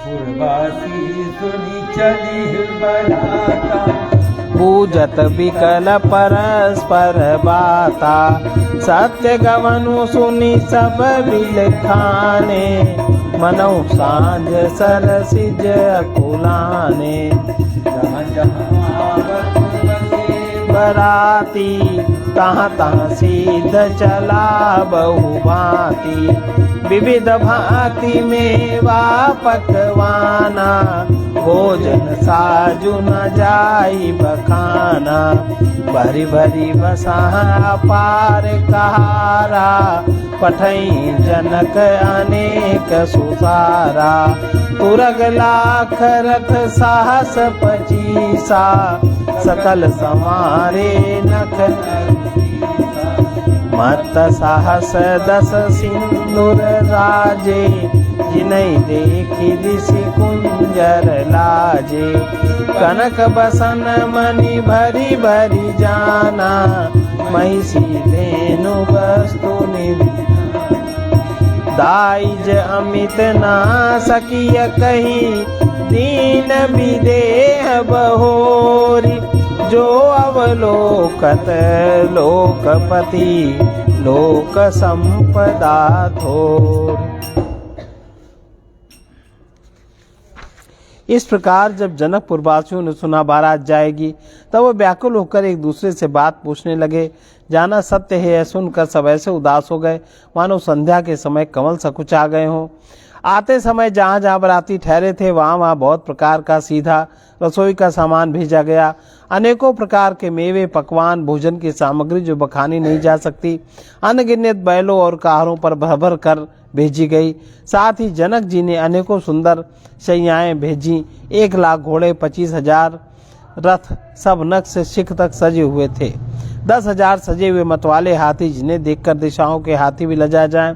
पूर्वासी सुनी चली बराता, पूजत विकल परस्पर बाता। सत्य गवनु सुनी सब बिलखाने, मनऊ सांझ सरसिज अकुलाने। जहाँ जहाँ बराती, तहाँ तहाँ सीध चला बहु भांति। विविध भांति मेवा पकवाना, भोजन साजु न जाई बखाना। भरी भरी बसा पार कहारा, पठई जनक अनेक सुसारा। तुरग लाख रथ साहस पचीसा, सकल समारे नख मत साहस 10 सिंदूर राजे। जिनहि देखी ऋषि कुंजर लाजे। कनक बसन मणि भरी भरी जाना, महिषी धेनु वस्तु निधि। दाइज अमित ना सकिय कही, दीन विदेह बहोरी। जो अवलोकत लोकपति, लोक संपदा थोर। इस प्रकार जब जनकपुर वासियों ने सुना बारात जाएगी, तब वो व्याकुल होकर एक दूसरे से बात पूछने लगे। जाना सत्य है, यह सुनकर सब ऐसे उदास हो गए मानो संध्या के समय कमल सकुचा गए हों। आते समय जहाँ जहाँ बाराती ठहरे थे, वहाँ वहाँ बहुत प्रकार का सीधा रसोई का सामान भेजा गया। अनेकों प्रकार के मेवे, पकवान, भोजन की सामग्री जो बखानी नहीं जा सकती, अनगिनत बैलों और कारों पर भर भर कर भेजी गई। साथ ही जनक जी ने अनेकों सुंदर शैयाएं भेजी। 1 लाख घोड़े, 25,000 रथ, सब नख से शिख तक सजे हुए थे। 10,000 सजे हुए मतवाले हाथी, जिन्हें देखकर दिशाओं के हाथी भी लजा जाएं।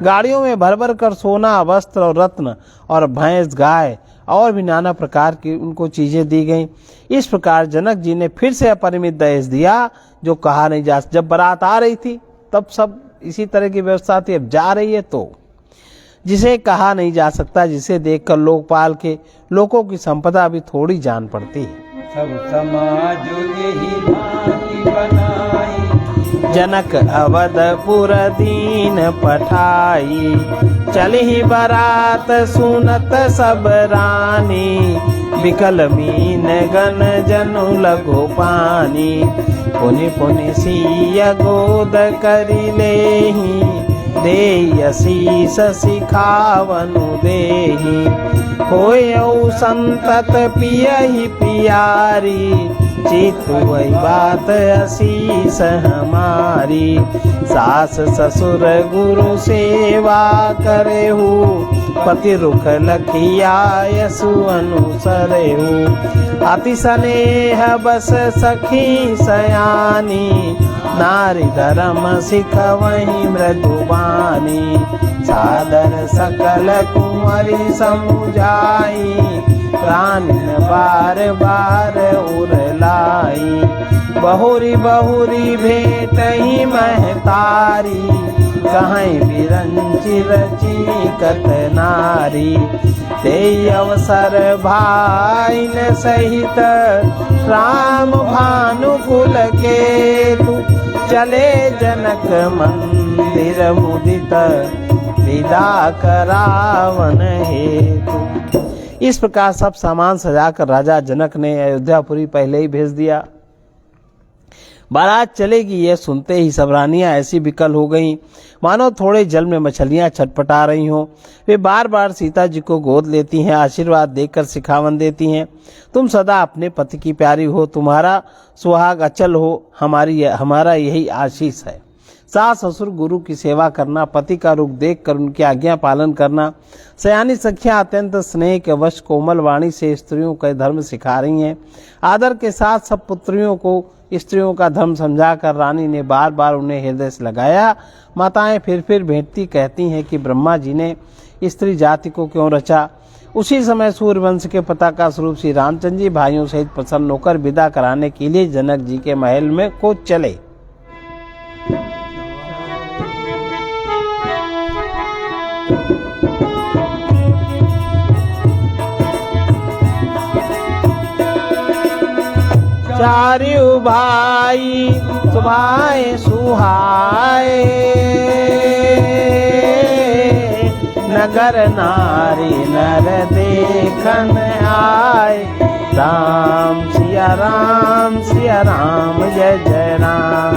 गाड़ियों में भर भर कर सोना, वस्त्र और रत्न और भैंस, गाय और भी नाना प्रकार की उनको चीजें दी गईं। इस प्रकार जनक जी ने फिर से अपरिमित दहेज दिया, जो कहा नहीं जा। जब बारात आ रही थी तब सब इसी तरह की व्यवस्था थी, अब जा रही है तो जिसे कहा नहीं जा सकता, जिसे देखकर लोकपाल के लोगों की संपदा भी थोड़ी जान पड़ती है। सब समाज यही भांति बनाई, जनक अवधपुर दीन पठाई। चली बारात सुनत सब रानी, बिकल मीन गन जनु लगो पानी। पुनि पुनि सिय गोद करि लेहि, देहि शीस सिखावनु देहि। होयउ संतत पियहि पियारी, चित वही बात असीस हमारी। सास ससुर गुरु सेवा करेहु, पति रुख लखिया यसु अनुसरेहु। अति स्नेह बस सखी सयानी, नारी धर्म सिखवहि मृदुबानी। सादर सकल कुंवरी समुझाई, प्राण बार बार उरलाई। बहुरी बहुरी भेट ही महतारी, कहीं बिरंची रची कत नारी। ते अवसर भाई न सहित, राम भानुकुल के तू। चले जनक मंदिर मुदित, विदा करावन हेतु। इस प्रकार सब सामान सजाकर राजा जनक ने अयोध्यापुरी पहले ही भेज दिया। बारात चलेगी यह सुनते ही सब रानियां ऐसी विकल हो गईं, मानो थोड़े जल में मछलियां छटपटा रही हों। वे बार बार सीता जी को गोद लेती हैं, आशीर्वाद देकर सिखावन देती हैं। तुम सदा अपने पति की प्यारी हो, तुम्हारा सुहाग अचल हो, हमारा यही आशीष है। सास ससुर गुरु की सेवा करना, पति का रुख देख कर उनकी आज्ञा पालन करना। सयानी सखियां अत्यंत स्नेह के वश कोमल वाणी से स्त्रियों का धर्म सिखा रही हैं। आदर के साथ सब पुत्रियों को स्त्रियों का धर्म समझाकर रानी ने बार बार उन्हें हृदय से लगाया। माताएं फिर भेंटती कहती हैं कि ब्रह्मा जी ने स्त्री जाति को क्यों रचा। उसी समय सूर्यवंश के पताका स्वरूप श्री रामचंद्र जी भाइयों सहित प्रसन्न होकर विदा कराने के लिए जनक जी के महल में को चले। चारु भाई सुभाए सुहाए, नगर नारी नर देखन आए। राम सिया राम जय जय राम।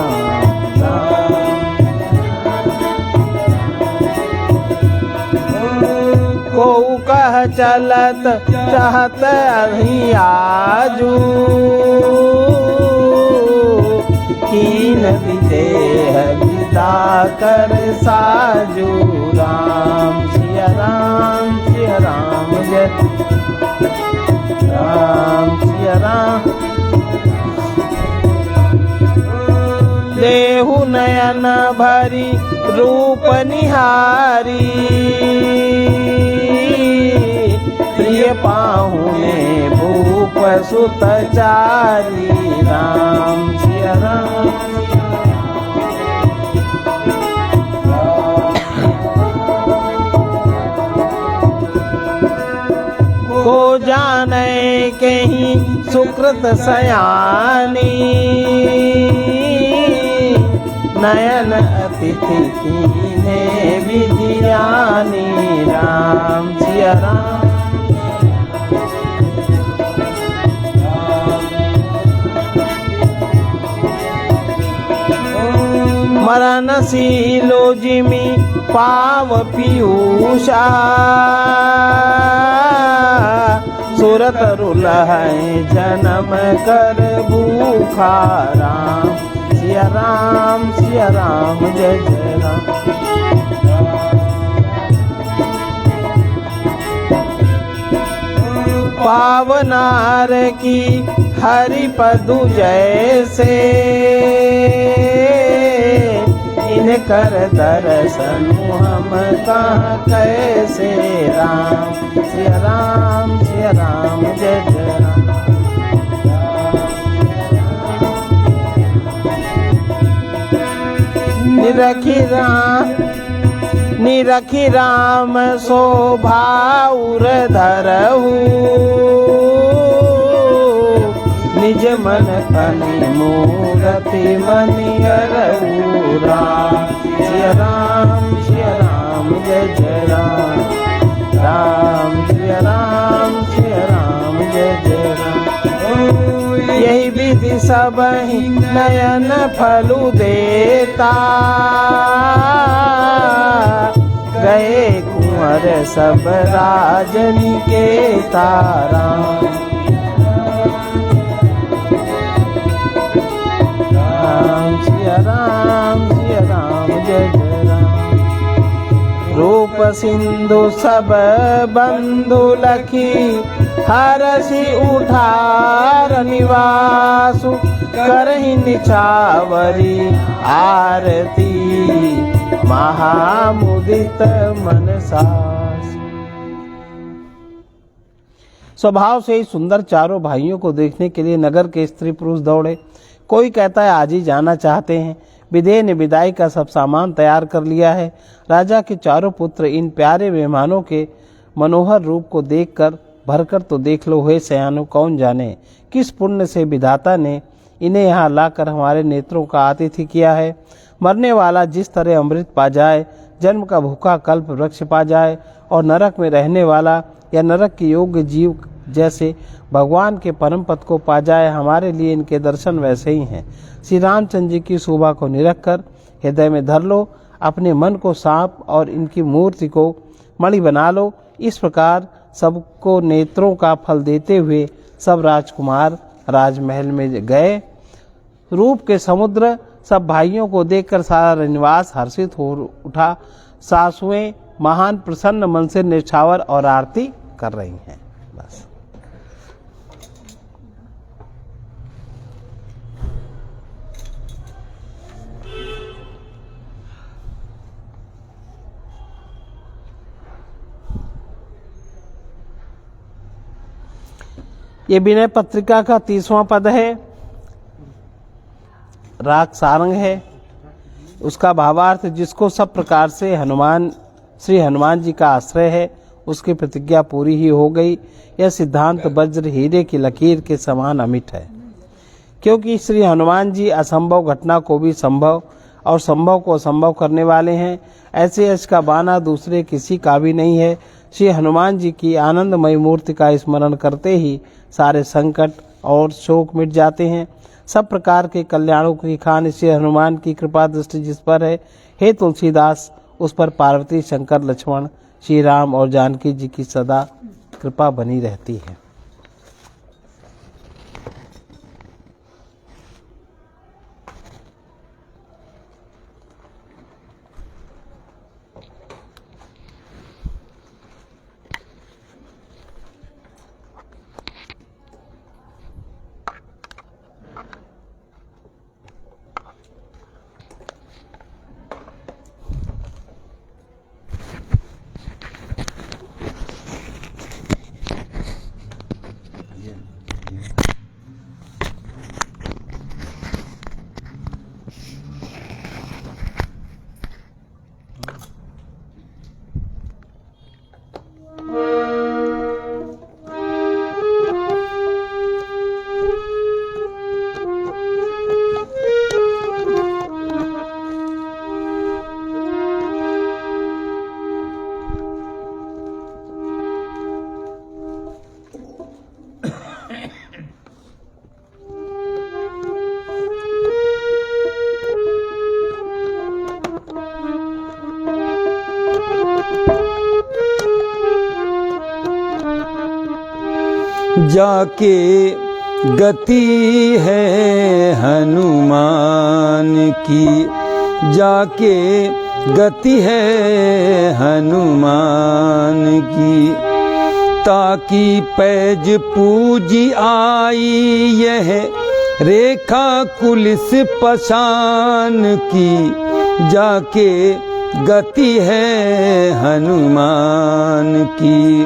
को कह चलत चाहत अभी आजू, कीन विदेह विदा कर साजू। राम सिया राम जय राम सिया राम। देहु नयन भरी रूप निहारी, प्रिय पाहुने भूप सुत चारी। राम सिया राम को जाने के ही सुकृत सयानी, नयन अतिथि कीने विधियानी। राम सिया राम मरणशीलो जिमि पाव पीयूषा, सुरत रुलह जन्म कर भूखा। राम सिया राम जय जय राम। पावनार की हरि पदु जैसे, इनकर दर्शन हम कहाँ कैसे। राम सिया राम जय जय राम। निरखी राम शोभा उर धरहु, निज मन कनि मूरति मनियरहु। राम सिया राम जय जय राम। राम सिया राम जय जय राम। यही विधि सबहि नयन फलु देता, गए कुंवर सब राजनिकेता। राम सिंधु सब बंधु लखी हरसी उठार निवासु करहि निछावरी आरती महामुदित मनसा। स्वभाव से ही सुंदर चारों भाइयों को देखने के लिए नगर के स्त्री पुरुष दौड़े। कोई कहता है आज ही जाना चाहते हैं। विदेह ने विदाई का सब सामान तैयार कर लिया है। राजा के चारों पुत्र इन प्यारे मेहमानों के मनोहर रूप को देखकर भरकर तो देख लो हे सयानो, कौन जाने किस पुण्य से विधाता ने इन्हें यहाँ लाकर हमारे नेत्रों का आतिथ्य किया है। मरने वाला जिस तरह अमृत पा जाए, जन्म का भूखा कल्प वृक्ष पा जाए, और नरक में रहने वाला या नरक के योग्य जीव जैसे भगवान के परम पद को पा जाए, हमारे लिए इनके दर्शन वैसे ही हैं। श्री रामचंद्र जी की शोभा को निरख कर हृदय में धर लो, अपने मन को सांप और इनकी मूर्ति को मणि बना लो। इस प्रकार सबको नेत्रों का फल देते हुए सब राजकुमार राजमहल में गए। रूप के समुद्र सब भाइयों को देखकर सारा निवास हर्षित हो उठा। सासुएं महान प्रसन्न मन से निछावर और आरती कर रही हैं। बस ये विनय पत्रिका का 30वां पद है। राग सारंग है। उसका भावार्थ, जिसको सब प्रकार से श्री हनुमान जी का आश्रय है, उसकी प्रतिज्ञा पूरी ही हो गई। यह सिद्धांत वज्र हीरे की लकीर के समान अमिट है, क्योंकि श्री हनुमान जी असंभव घटना को भी संभव और संभव को असंभव करने वाले हैं। ऐसे यश का बाना दूसरे किसी का भी नहीं है। श्री हनुमान जी की आनंदमयी मूर्ति का स्मरण करते ही सारे संकट और शोक मिट जाते हैं। सब प्रकार के कल्याणों की खान श्री हनुमान की कृपा दृष्टि जिस पर है, हे तुलसीदास, उस पर पार्वती, शंकर, लक्ष्मण, श्री राम और जानकी जी की सदा कृपा बनी रहती है। जाके गति है हनुमान की, जाके गति है हनुमान की, ताकि पैज पूजी आई यह रेखा कुलिस पशान की। जाके गति है हनुमान की,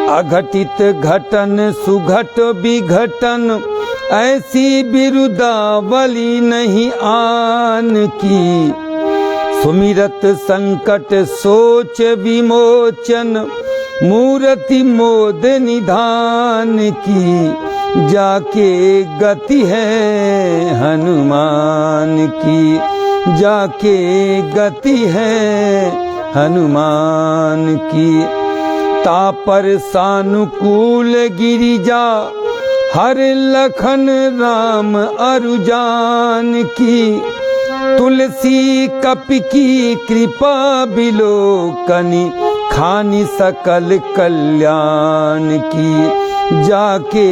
अघटित घटन सुघट विघटन, ऐसी बिरुदावली नहीं आन की। सुमिरत संकट सोच विमोचन, मूर्ति मोद निधान की। जाके गति है हनुमान की, जाके गति है हनुमान की। तापर सानुकूल गिरिजा, हर लखन राम अरुजान की। तुलसी कपि की कृपा बिलोकनी, खानी सकल कल्याण की। जाके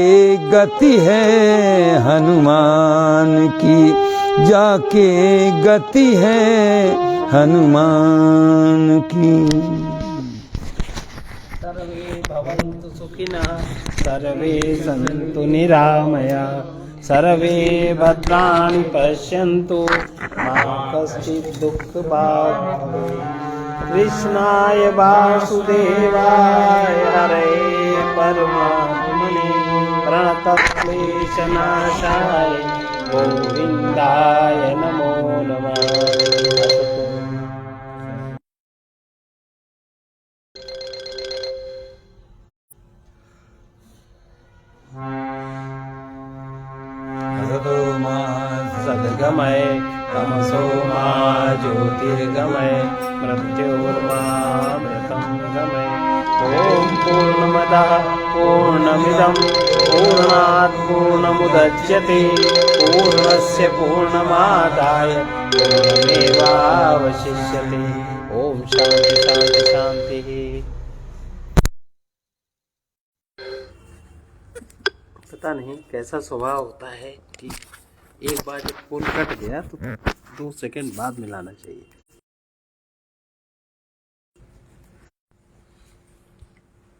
गति है हनुमान की, जाके गति है हनुमान की। सर्वे भवन्तु सुखिनः सर्वे सन्तु निरामया सर्वे भद्राणि पश्यन्तु मा कश्चित् दुःखभाग् भवेत्। कृष्णाय वासुदेवाय हरे परमात्मने प्रणतक्लेशनाशाय गोविन्दाय नमो नमः। असतो मा सद्गमय तमसो मा ज्योतिर्गमय मृत्योर्मामृतं गमय। ॐ पूर्णमदः पूर्णमिदं पूर्णात् पूर्णमुदच्यते पूर्णस्य पूर्णमादाय पूर्णमेवावशिष्यते। ॐ शान्ति शान्ति शान्तिः। पता नहीं कैसा स्वभाव होता है कि एक बार जब पुल कट गया तो 2 सेकंड बाद मिलाना चाहिए।